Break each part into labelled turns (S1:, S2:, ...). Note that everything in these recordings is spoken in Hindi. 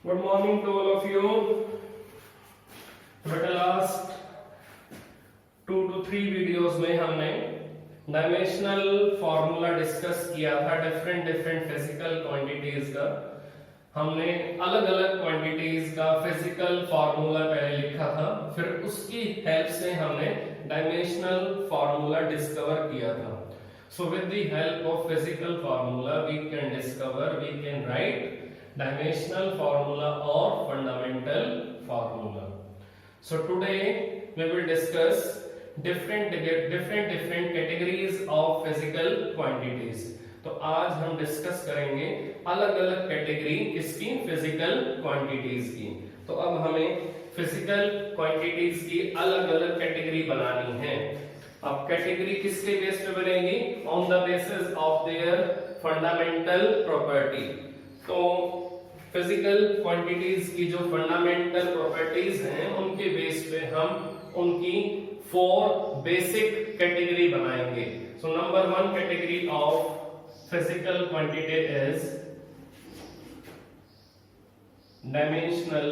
S1: Good morning to all of you. बेटा लास्ट 2 to 3 वीडियोस में हमने डायमेंशनल फॉर्मूला डिस्कस किया था डिफरेंट फिजिकल क्वांटिटीज का। हमने अलग अलग क्वांटिटीज का फिजिकल फॉर्मूला पहले लिखा था, फिर उसकी हेल्प से हमने डायमेंशनल फॉर्मूला डिस्कवर किया था। So with the help of physical formula we can write dimensional formula or fundamental formula. So today we will discuss different categories of physical quantities. तो आज हम डिस्कस करेंगे अलग अलग कैटेगरी किसकी, फिजिकल क्वांटिटीज की। तो अब हमें फिजिकल क्वांटिटीज की अलग अलग कैटेगरी बनानी है। अब कैटेगरी किसके बेस पे बनेगी? On the basis of their fundamental property. तो फिजिकल क्वांटिटीज की जो फंडामेंटल प्रॉपर्टीज हैं उनके बेस पे हम उनकी 4 बेसिक कैटेगरी बनाएंगे। So number 1 category of physical quantity is dimensional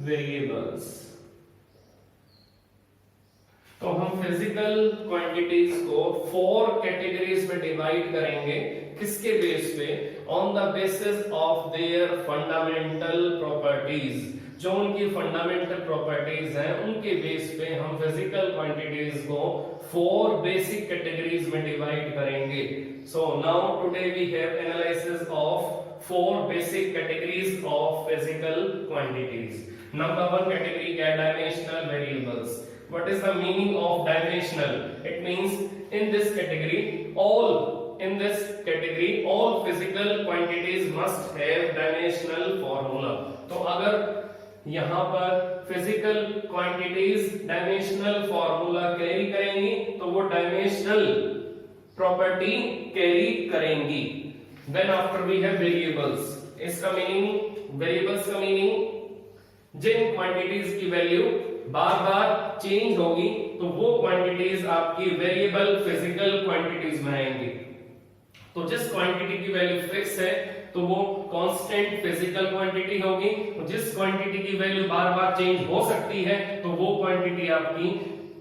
S1: variables. तो हम फिजिकल क्वांटिटीज को 4 कैटेगरीज में डिवाइड करेंगे। किसके बेस पे? On the basis of their fundamental properties. जो उनकी फंडामेंटल प्रॉपर्टीज हैं उनके बेस पे हम फिजिकल क्वांटिटीज को 4 बेसिक कैटेगरीज में डिवाइड करेंगे। So now today we have analysis of 4 basic categories of physical quantities. Number 1 category क्या है? Dimensional variables. What is the meaning of dimensional? It means in this category all physical quantities must have dimensional formula. तो अगर यहाँ पर physical quantities dimensional formula carry करेंगी तो वो डायमेंशनल प्रॉपर्टी कैरी करेंगी। Then after we have variables. इसका मीनिंग, वेरिएबल्स का मीनिंग जिन क्वांटिटीज की वैल्यू बार बार चेंज होगी तो वो क्वांटिटीज आपकी वेरिएबल फिजिकल क्वांटिटीज में आएंगी। तो जिस क्वांटिटी की वैल्यू फिक्स है तो वो कांस्टेंट फिजिकल क्वांटिटी होगी। जिस क्वांटिटी की वैल्यू बार बार चेंज हो सकती है तो वो क्वांटिटी आपकी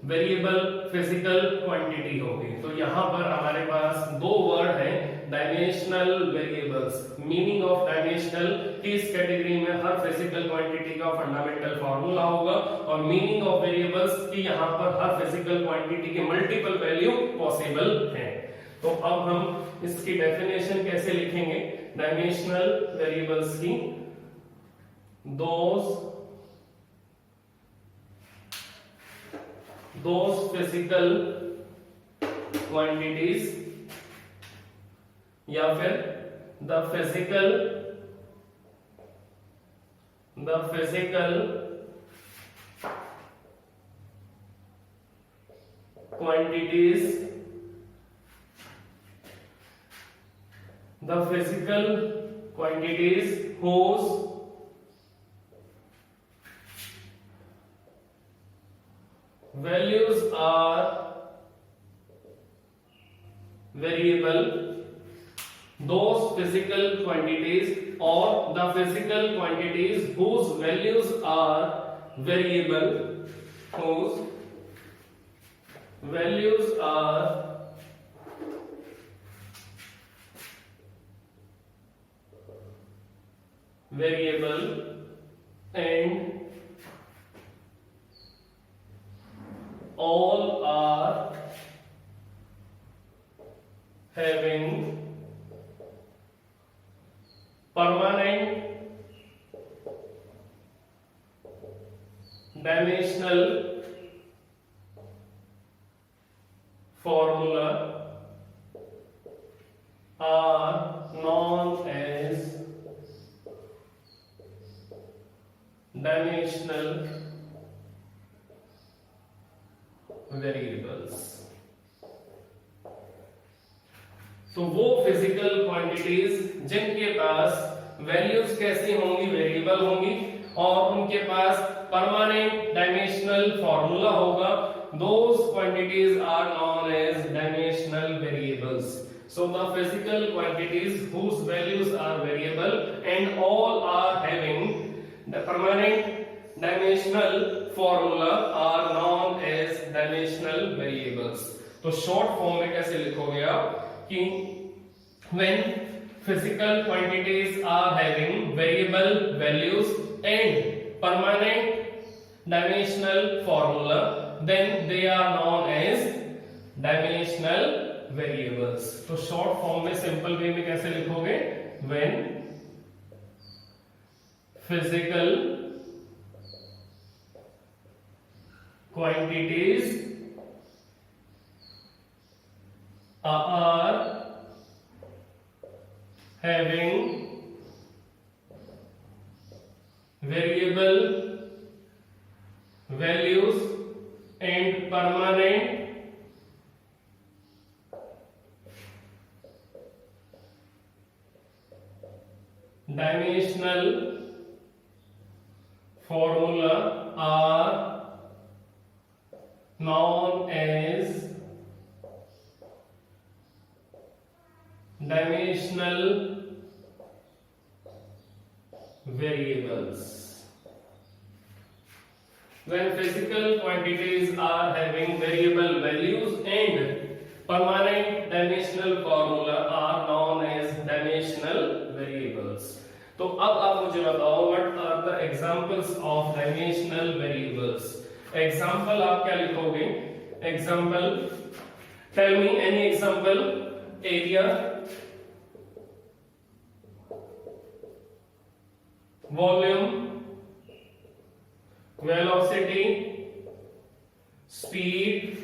S1: वेरिएबल फिजिकल क्वांटिटी होगी। तो यहाँ पर हमारे पास 2 वर्ड हैं, dimensional variables. Meaning of dimensional की इस कैटेगरी में हर फिजिकल क्वांटिटी का फंडामेंटल फार्मूला होगा, और मीनिंग ऑफ वेरिएबल्स की यहाँ पर हर फिजिकल क्वांटिटी के मल्टीपल वैल्यू पॉसिबल हैं। तो अब हम इसकी डेफिनेशन कैसे लिखेंगे डायमेंशनल वेरिएबल्स की? those physical quantities या फिर the physical quantities whose values are variable, those physical quantities or the physical quantities whose values are variable, whose values are variable and all are having permanent dimensional formula are known as dimensional variables. तो वो फिजिकल क्वांटिटीज जिनके पास वैल्यूज कैसी होंगी, वेरिएबल होंगी, और उनके पास परमानेंट डायमेंशनल फॉर्मूला होगा, those quantities are known as dimensional variables. So the physical quantities whose values are variable and all are having the permanent dimensional formula are known as dimensional variables. तो short form में कैसे लिखोगे आप कि when physical quantities are having variable values and permanent dimensional formula, then they are known as dimensional variables. तो short form में simple way में कैसे लिखोगे? When physical quantities are having variable values and permanent dimensional formula are known as dimensional variables. When physical quantities are having variable values and permanent dimensional formula are known as dimensional variables. तो अब आप मुझे बताओ what are the examples of dimensional variables? Example आप क्या लिखोगे? Example, tell me any example. Area, volume, velocity, speed,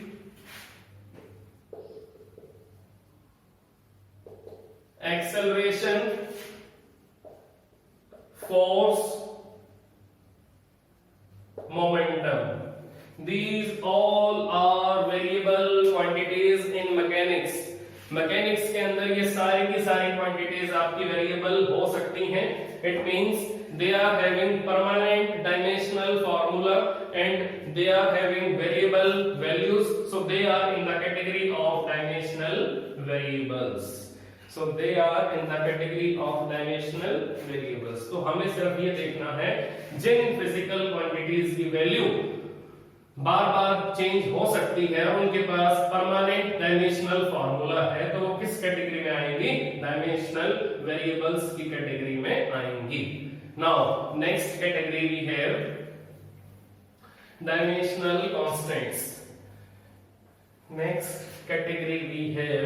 S1: acceleration, force, momentum. These all are variable quantities in mechanics. Mechanics के अंदर ये सारी की सारी क्वांटिटीज आपकी वेरिएबल हो सकती हैं. It means they are having permanent dimensional formula and they are having variable values, so they are in the category of dimensional variables. So they are in the category of dimensional variables. तो हमें सिर्फ ये देखना है जिन फिजिकल क्वांटिटीज की वैल्यू बार बार चेंज हो सकती है और उनके पास परमानेंट डायमेंशनल फार्मूला है, तो वो किस कैटेगरी में आएंगी? डायमेंशनल वेरिएबल्स की कैटेगरी में आएंगी. Now next category we have dimensional constants. Next category we have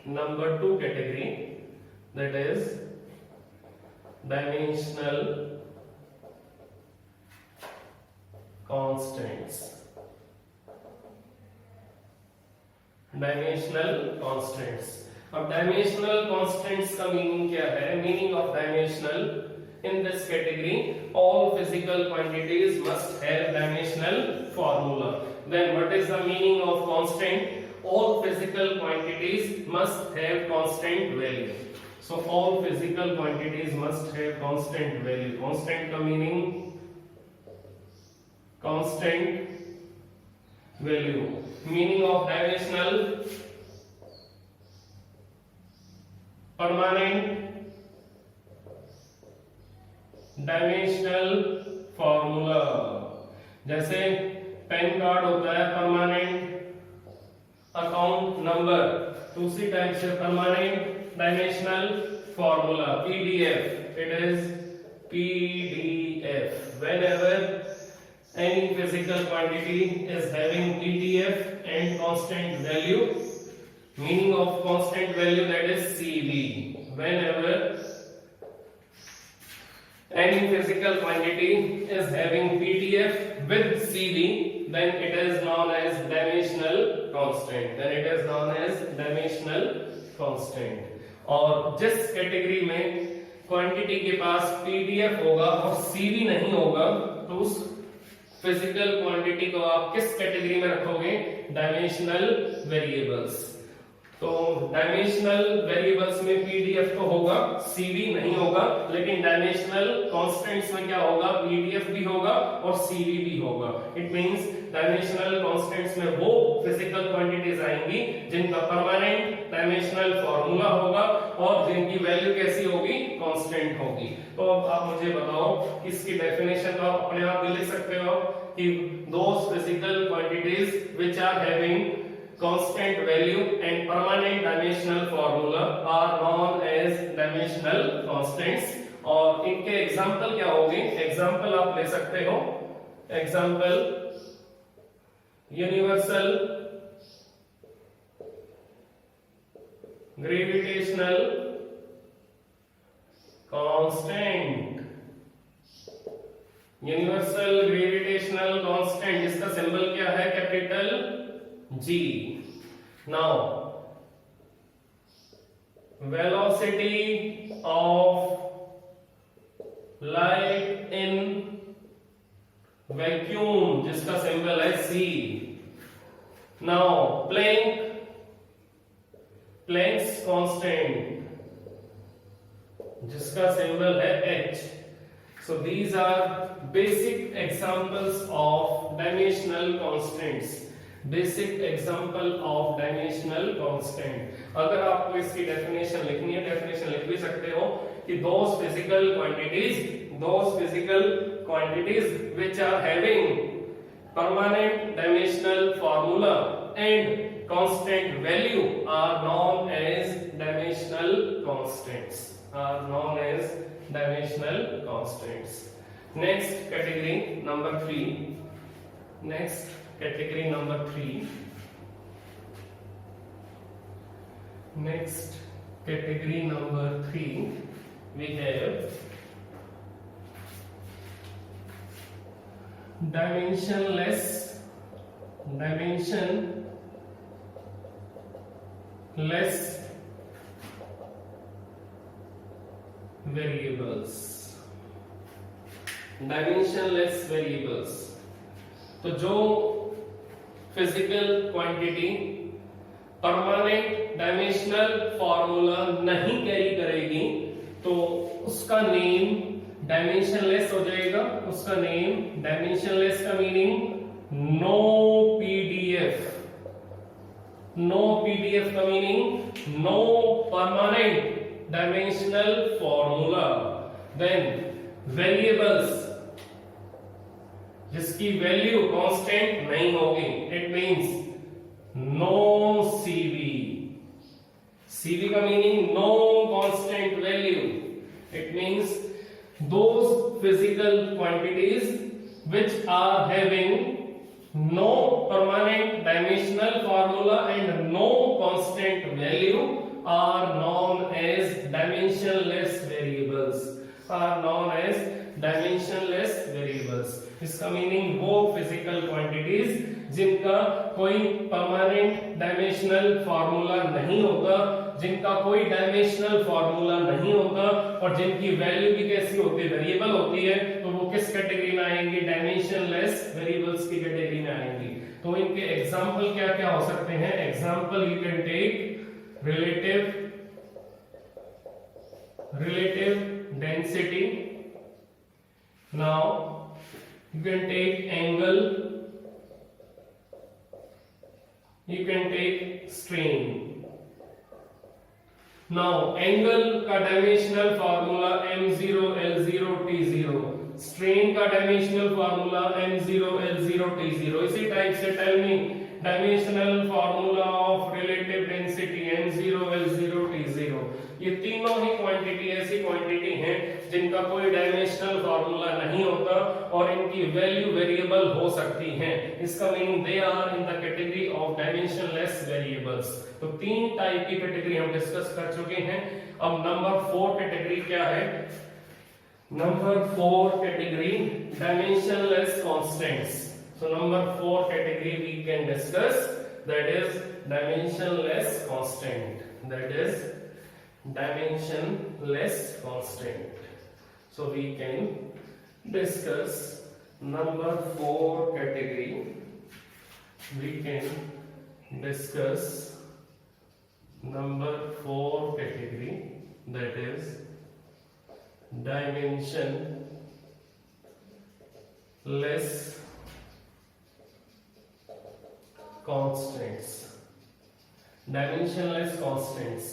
S1: number 2 category, that is dimensional constants. Dimensional constants. अब dimensional constants का मीनिंग क्या है? Meaning of dimensional in this category, all physical quantities must have dimensional formula. Then what is the meaning of constant? All physical quantities must have constant value. So all physical quantities must have constant value. Constant का meaning constant value. Meaning of dimensional, permanent dimensional formula. जैसे पैन कार्ड होता है परमानेंट अकाउंट नंबर, दूसरी टाइप से permanent dimensional formula PDF. It is PDF. Whenever any physical quantity is having pdf and constant value, meaning of constant value, that is cv. Whenever any physical quantity is having pdf with cv, then it is known as dimensional constant. और जिस कैटेगरी में क्वांटिटी के पास पीडीएफ होगा और सीवी नहीं होगा, तो उस फिजिकल क्वांटिटी को आप किस कैटेगरी में रखोगे? Dimensional variables. तो डायमेंशनल वेरिएबल्स में पीडीएफ तो होगा, सीवी नहीं होगा, लेकिन डायमेंशनल कांस्टेंट्स में क्या होगा, पीडीएफ भी होगा और सीवी भी होगा। इट मींस डायमेंशनल कांस्टेंट्स में वो फिजिकल क्वांटिटीज आएंगी जिनका परमानेंट डायमेंशनल फार्मूला होगा और जिनकी वैल्यू कैसी होगी, कांस्टेंट होगी। तो अब आप मुझे बताओ, इसकी डेफिनेशन तो आप अपने आप भी लिख सकते हो कि those physical quantities which are having constant value and permanent dimensional formula are known as dimensional constants। और इनके एग्जांपल क्या होंगे, एग्जांपल आप ले सकते हो, example universal gravitational constant, universal gravitational constant जिसका सिंबल क्या है, capital G। Now velocity of light in vacuum जिसका सिंबल है C। Now Planck's constant जिसका सिंबल है H। So these are basic examples of dimensional constants, basic example of dimensional constant. अगर आपको इसकी डेफिनेशन लिखनी है, डेफिनेशन लिख भी सकते हो कि those physical quantities which are having permanent dimensional formula and constant value are known as dimensional constants. Next category number 3। Category number 3 we have dimensionless variables। तो जो physical quantity permanent dimensional formula नहीं कैरी करेगी तो उसका नेम डायमेंशनलेस हो जाएगा। उसका नेम डायमेंशनलेस का मीनिंग नो पीडीएफ का meaning no permanent dimensional formula. Then variables जिसकी वैल्यू कांस्टेंट नहीं होगी, इट मींस नो सीवी का meaning no constant value. It means those physical quantities which are having no permanent dimensional formula and no constant value are known as dimensionless variables. इसका मीनिंग वो फिजिकल क्वांटिटीज जिनका कोई परमानेंट डायमेंशनल फार्मूला नहीं होता, और जिनकी वैल्यू भी कैसी होती है, वेरिएबल होती है, तो वो किस कैटेगरी में आएंगे, डायमेंशनलेस वेरिएबल्स की कैटेगरी में आएंगे। तो इनके एग्जांपल क्या क्या हो सकते हैं, example you can take relative density। Now you can take angle, you can take strain। Now angle का dimensional formula m0 l0 t0, strain का dimensional formula m0 l0 t0। इसी टाइप से tell me dimensional formula of relative density m0 l0 t0। ये तीनों ही क्वांटिटी ऐसी क्वांटिटी हैं जिनका कोई डायमेंशनल फार्मूला नहीं होता और इनकी वैल्यू वेरिएबल हो सकती है। इसका meaning they are in the category of dimensionless variables. तो तीन टाइप की कैटेगरी हम डिस्कस कर चुके हैं। अब नंबर 4 कैटेगरी क्या है, number 4 category dimensionless constants. So number 4 category we can discuss, that is dimensionless constant, So we can discuss number 4 category, we can discuss number 4 category, that is dimensionless constants. Dimensionless constants,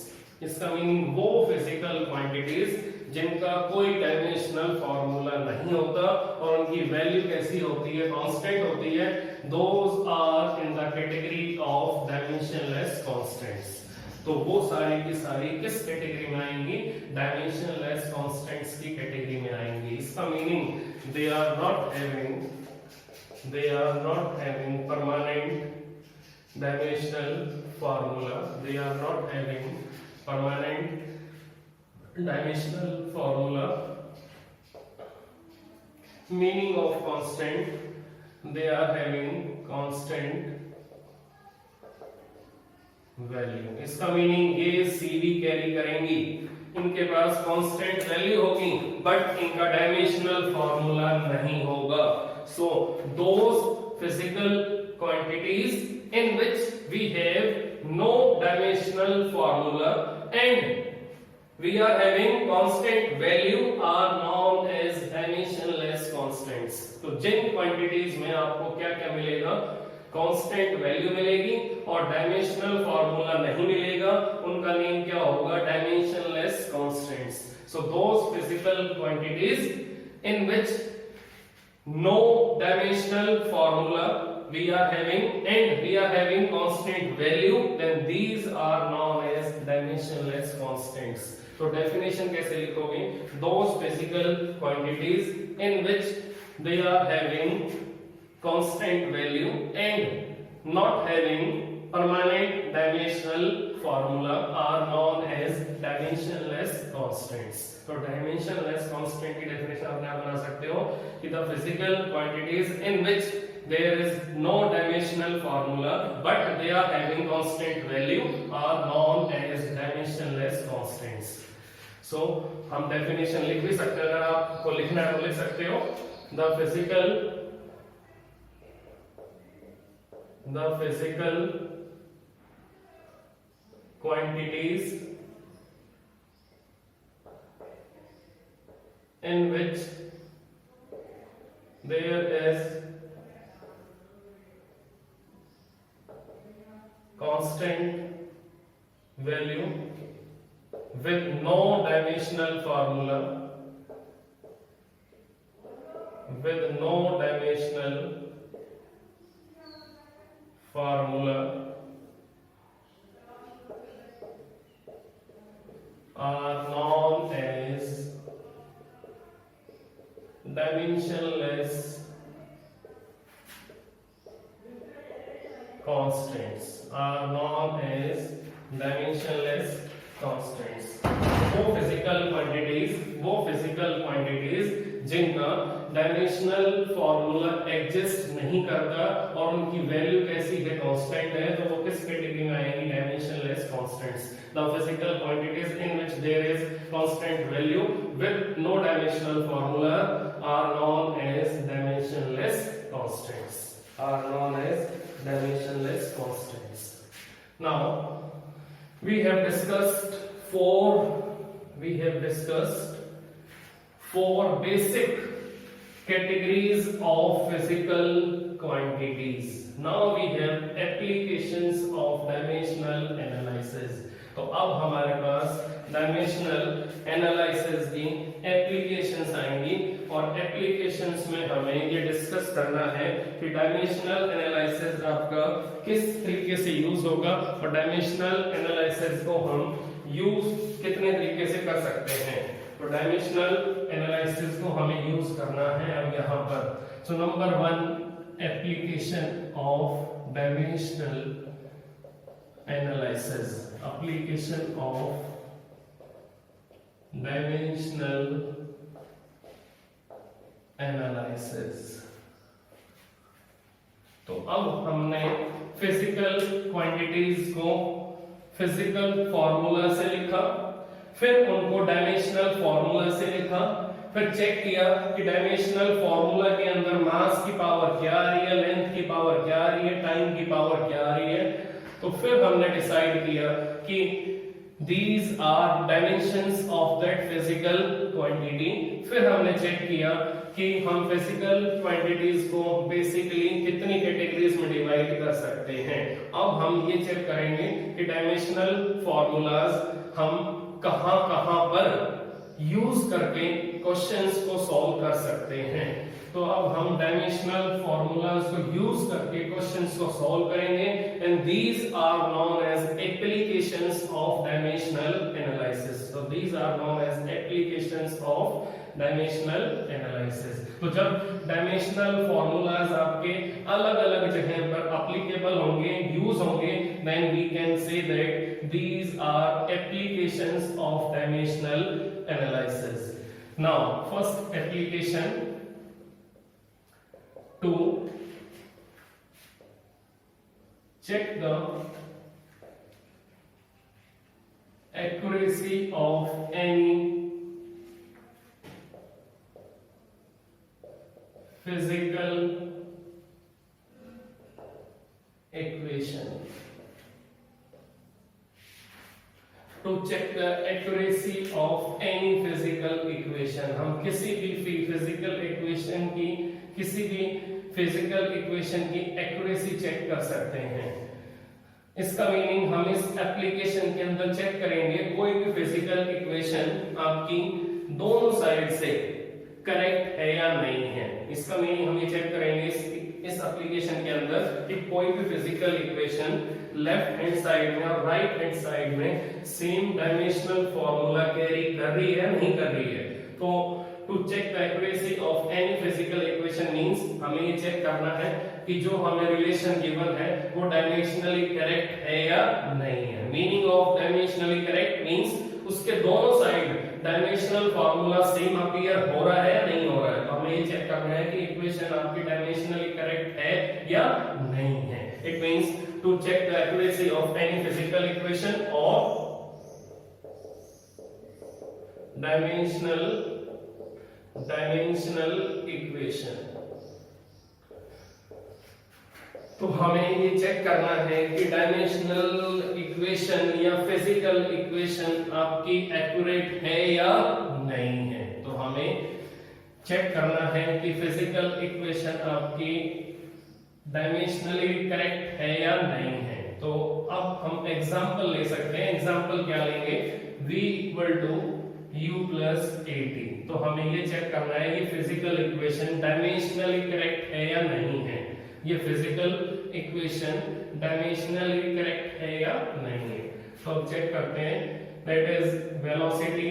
S1: इसका मीनिंग वो फिजिकल क्वांटिटीज जिनका कोई डायमेंशनल फॉर्मूला नहीं होता और उनकी वैल्यू कैसी होती है, कांस्टेंट होती है, those are in the category of dimensionless constants. तो वो सारी की सारी किस कैटेगरी में आएंगी, डायमेंशनलेस कांस्टेंट्स की कैटेगरी में आएंगी। इसका meaning they are not having permanent dimensional formula, they are not having permanent dimensional formula. Meaning of constant, they are having constant value. इसका मीनिंग ये सी भी कैरी करेंगी, इनके पास कांस्टेंट वैल्यू होगी बट इनका डायमेंशनल फॉर्मूला नहीं होगा। So those physical quantities in which we have no dimensional formula and we are having constant value are known as dimensionless constants। तो जिन quantities में आपको क्या क्या मिलेगा, constant value मिलेगी और डायमेंशनल फॉर्मूला नहीं मिलेगा, उनका नेम क्या होगा, dimensionless constants। So those physical quantities in which no dimensional formula we are having and we are having constant value, then these are known as dimensionless constants। तो definition कैसे लिखोगे, those physical quantities in which they are having constant value and not having permanent dimensional formula are known as dimensionless constants। तो dimensionless constant की definition आप क्या बना सकते हो कि the physical quantities in which there is no dimensional formula but they are having constant value are known as dimensionless constants। so हम definition लिख भी सकते हैं, अगर आपको लिखना है तो लिख सकते हो, the physical quantities in which there is constant value with no dimensional formula are known as dimensionless constants, are known as dimensionless constants। वो फिजिकल क्वांटिटीज जिनका डायमेंशनल फॉर्मूला एग्जिस्ट नहीं करता और उनकी वैल्यू कैसी है, कांस्टेंट है, तो वो किस कैटेगरी में आएंगी, dimensionless constants. The physical quantities in which there is constant value with no dimensional formula are known as dimensionless constants, Now we have discussed four basic categories of physical quantities। Now we have applications of dimensional analysis। तो अब हमारे पास डायमेंशनल एनालिसिस की एप्लीकेशंस आएंगी और एप्लीकेशंस में हमें ये डिस्कस करना है कि डायमेंशनल एनालिसिस आपका किस तरीके से यूज होगा और डायमेंशनल एनालिसिस को हम यूज कितने तरीके से कर सकते हैं। तो डायमेंशनल एनालिसिस को हमें यूज करना है अब यहाँ पर। So number 1 application of dimensional analysis, application of dimensional analysis। तो अब हमने फिजिकल क्वांटिटीज को फिजिकल फॉर्मूला से लिखा, फिर उनको डायमेंशनल फॉर्मूला से लिखा, फिर चेक किया कि डायमेंशनल फॉर्मूला के अंदर मास की पावर क्या आ रही है, लेंथ की पावर क्या आ रही है, टाइम की पावर क्या आ रही है। तो तो फिर हमने डिसाइड किया कि these are dimensions of that physical quantity। फिर हमने चेक किया कि हम फिजिकल क्वांटिटीज को बेसिकली कितनी कैटेगरीज में डिवाइड कर सकते हैं। अब हम ये चेक करेंगे कि डायमेंशनल फॉर्मूलाज हम कहां कहां पर यूज करके क्वेश्चंस को सॉल्व कर सकते हैं। तो अब हम डायमेंशनल फॉर्मूलाज को यूज करके क्वेश्चंस को सॉल्व करेंगे and these are known as applications of dimensional analysis. तो these are known as applications of dimensional analysis. तो जब डायमेंशनल फॉर्मूलाज आपके अलग अलग जगह पर एप्लीकेबल होंगे, यूज होंगे, then we can say that these are applications of dimensional analysis. Now first application to check the accuracy of any physical equation। To check the accuracy of any physical equation, हम किसी भी फिजिकल इक्वेशन की फिजिकल इक्वेशन की एक्यूरेसी चेक कर सकते हैं। इसका मीनिंग हम इस एप्लीकेशन के अंदर चेक करेंगे कोई भी फिजिकल इक्वेशन आपकी दोनों साइड से करेक्ट है या नहीं है। इसका मीनिंग हम ये चेक करेंगे इस एप्लीकेशन के अंदर कि कोई भी physical equation left hand side में और राइट हैंड साइड में सेम डायमेंशनल फॉर्मूला कैरी कर रही है नहीं कर रही है। तो to check the accuracy of any physical equation means हमें ये चेक करना है कि जो हमें रिलेशन गिवन है वो डायमेंशनली करेक्ट है या नहीं है। Meaning of dimensionally correct means उसके दोनों side dimensional formula same appear हो रहा है या नहीं हो रहा है। तो हमें ये चेक करना है कि इक्वेशन आपकी डायमेंशनली करेक्ट है या नहीं है। It means to check the accuracy of any physical equation और डायमेंशनल इक्वेशन। तो हमें ये चेक करना है कि डायमेंशनल इक्वेशन या फिजिकल इक्वेशन आपकी एक्यूरेट है या नहीं है। तो हमें चेक करना है कि फिजिकल इक्वेशन आपकी डायमेंशनली करेक्ट है या नहीं है। तो अब हम एग्जांपल ले सकते हैं। एग्जांपल क्या लेंगे? v = u + at। तो हमें ये चेक करना है ये फिजिकल इक्वेशन डायमेंशनली करेक्ट है या नहीं है। ये फिजिकल इक्वेशन डायमेंशनली करेक्ट है या नहीं है। तो अब चेक करते हैं। That is velocity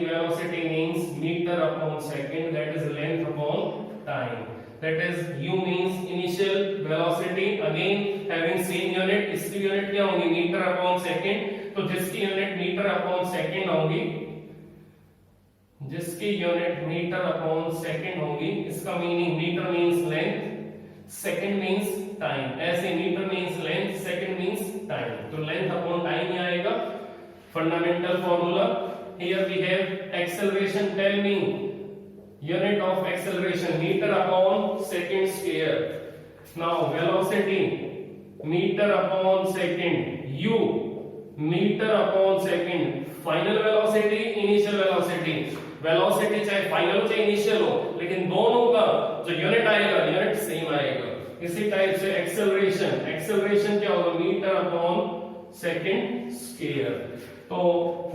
S1: means metre per second, that is length upon time, that is u means initial velocity, again having same unit. इसकी यूनिट क्या होगी? मीटर/सेकंड। तो जिसकी यूनिट मीटर/सेकंड होगी, जिसकी यूनिट मीटर/सेकंड होगी, इसका meaning metre means length, second means time. ऐसे metre means length, second means time. तो लेंथ अपॉन टाइम ही आएगा। Fundamental formula here we have acceleration. Tell me unit of acceleration metre per second square. Now velocity metre per second, u metre per second. Final velocity, initial velocity. Velocity चाहे फाइनल हो चाहे इनिशियल हो, लेकिन दोनों का जो यूनिट आएगा यूनिट सेम आएगा। इसी टाइप से एक्सेलरेशन क्या होगा? Metre per second square. तो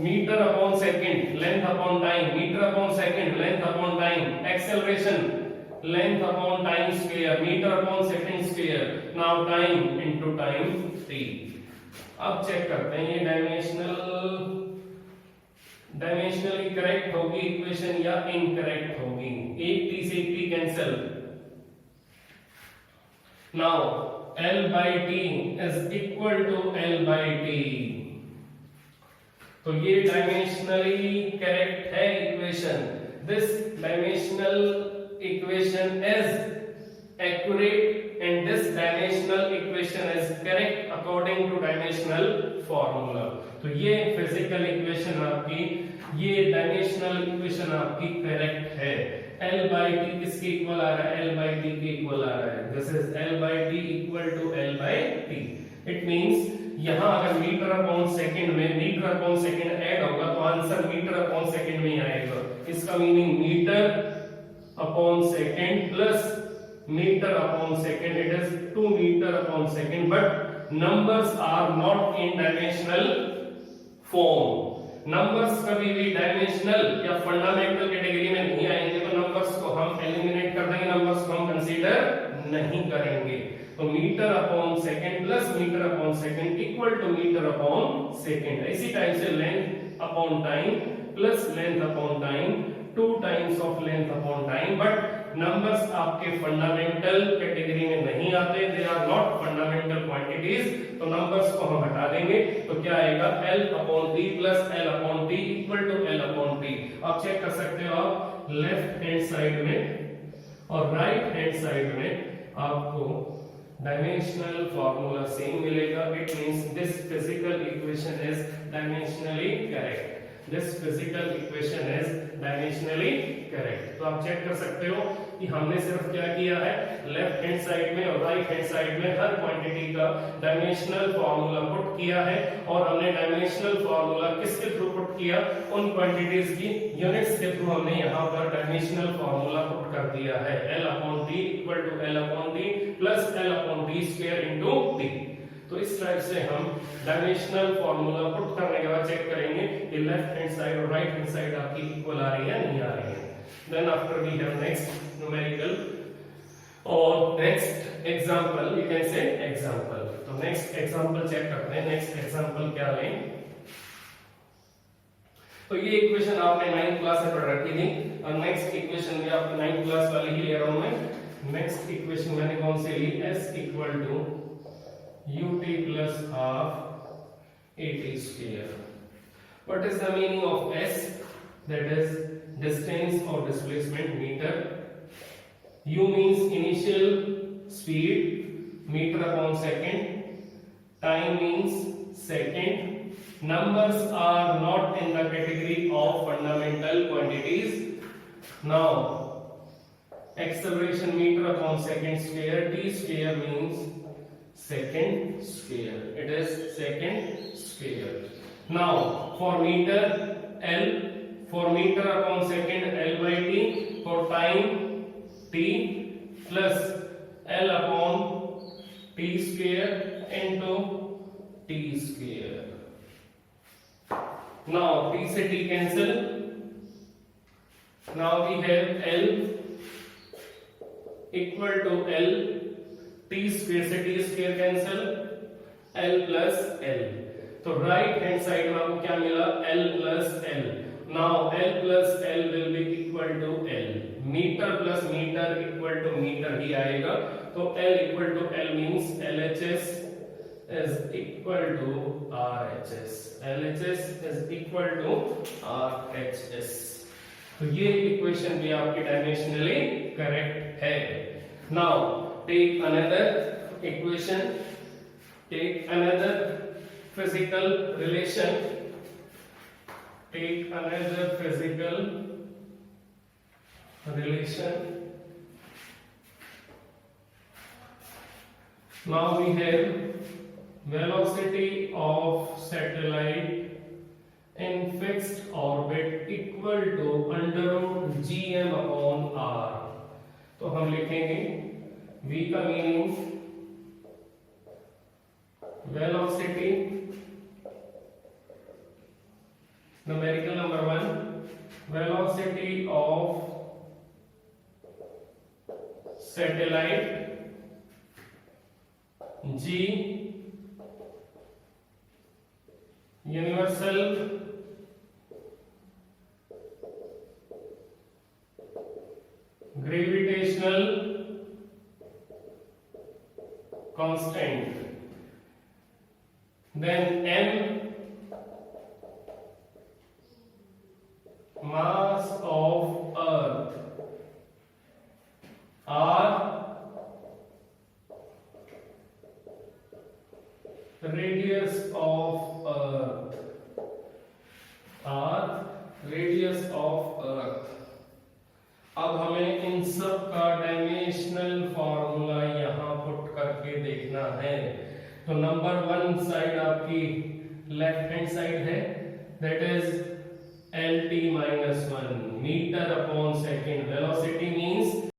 S1: metre per second length upon time, metre per second length upon time, acceleration length upon time square, metre per second square. Now time into time t। अब चेक करते हैं ये डायमेंशनली करेक्ट होगी इक्वेशन या इनकरेक्ट होगी। एक t से एक t cancel. Now L/T is equal to L/T। तो ये डायमेंशनली करेक्ट है equation. This dimensional equation is accurate and this dimensional equation is correct according two dimensional formula. तो ये फिजिकल इक्वेशन आपकी, ये डायमेंशनल इक्वेशन आपकी करेक्ट है। L/T किसके इक्वल आ रहा है? L/T के इक्वल आ रहा है। This is L/T equal to L/T। It means यहाँ अगर मीटर अपॉन सेकंड में मीटर अपॉन सेकंड ऐड होगा तो आंसर मीटर अपॉन सेकंड में ही आएगा। इसका meaning metre upon second plus metre upon second, it is 2 metre upon second, but numbers are not in dimensional form. Numbers कभी भी डायमेंशनल या फंडामेंटल कैटेगरी में नहीं आएंगे, तो नंबर्स को हम एलिमिनेट कर देंगे, नंबर्स को हम कंसीडर नहीं करेंगे। तो metre upon second plus metre upon second equal to metre upon second. इसी टाइप से length upon time plus length upon time, 2 times of length upon time, but numbers आपके फंडामेंटल कैटेगरी में नहीं आते, they are not fundamental quantities, तो नंबर्स को हम हटा देंगे। तो क्या आएगा L upon T plus L upon T equal to L upon T। आप चेक कर सकते हो, आप लेफ्ट हैंड साइड में और राइट हैंड साइड में आपको डायमेंशनल फार्मूला सेम मिलेगा। It means this physical equation is dimensionally correct, this physical equation is dimensionally correct. तो आप चेक कर सकते हो कि हमने सिर्फ क्या किया है, लेफ्ट हैंड साइड में और राइट हैंड साइड में हर क्वांटिटी का डायमेंशनल फार्मूला पुट किया है, और हमने डायमेंशनल फार्मूला किसके थ्रू पुट किया, उन क्वांटिटीज की यूनिट्स के थ्रू हमने यहाँ पर डायमेंशनल फार्मूला पुट कर दिया है। L upon T equal to L upon T plus L upon T square into T। तो इस टाइप से हम डायमेंशनल फार्मूला पुट करने के बाद चेक करेंगे कि लेफ्ट हैंड साइड और राइट हैंड साइड आपकी इक्वल आ रही है नहीं आ रही है। Then after we have next numerical और next example, you can say example. तो नेक्स्ट एग्जांपल चेक करते हैं, नेक्स्ट एग्जांपल क्या लें। तो ये इक्वेशन आपने 9th क्लास में पढ़ रखी थी, और नेक्स्ट इक्वेशन भी आपकी 9th क्लास वाली ही ले रहा हूं मैं। नेक्स्ट इक्वेशन मैंने कौन सी ली, s equal to ut plus half at square. What is the meaning of s? That is distance or displacement meter. U means initial speed, meter upon second. Time means second. Numbers are not in the category of fundamental quantities. Now acceleration meter upon second square, t square means second square, it is second square. Now for meter L, for meter upon second L by T, for time T plus L upon T square into T square. Now T से T cancel, now we have L equal to L, T square से T square cancel, L plus L। तो राइट हैंड साइड में आपको क्या मिला, L plus L। Now L plus L will be equal to L, meter plus meter equal to meter ही आएगा। तो L equal to L means LHS is equal to RHS, LHS is equal to RHS। तो ये इक्वेशन भी आपकी डायमेंशनली करेक्ट है। Now take another equation, take another physical relation, take another physical relation. Now we have velocity of satellite in fixed orbit equal to under root gm upon r। तो हम लिखेंगे v का meaning velocity, numerical number 1, velocity of satellite g, universal gravitational constant, then m mass of earth, r radius of earth, r radius of earth। अब हमें इन सब का डायमेंशनल फार्मूला यहाँ पुट करके देखना है। तो नंबर 1 साइड आपकी लेफ्ट हैंड साइड है, that is LT -1 metre upon second. Velocity means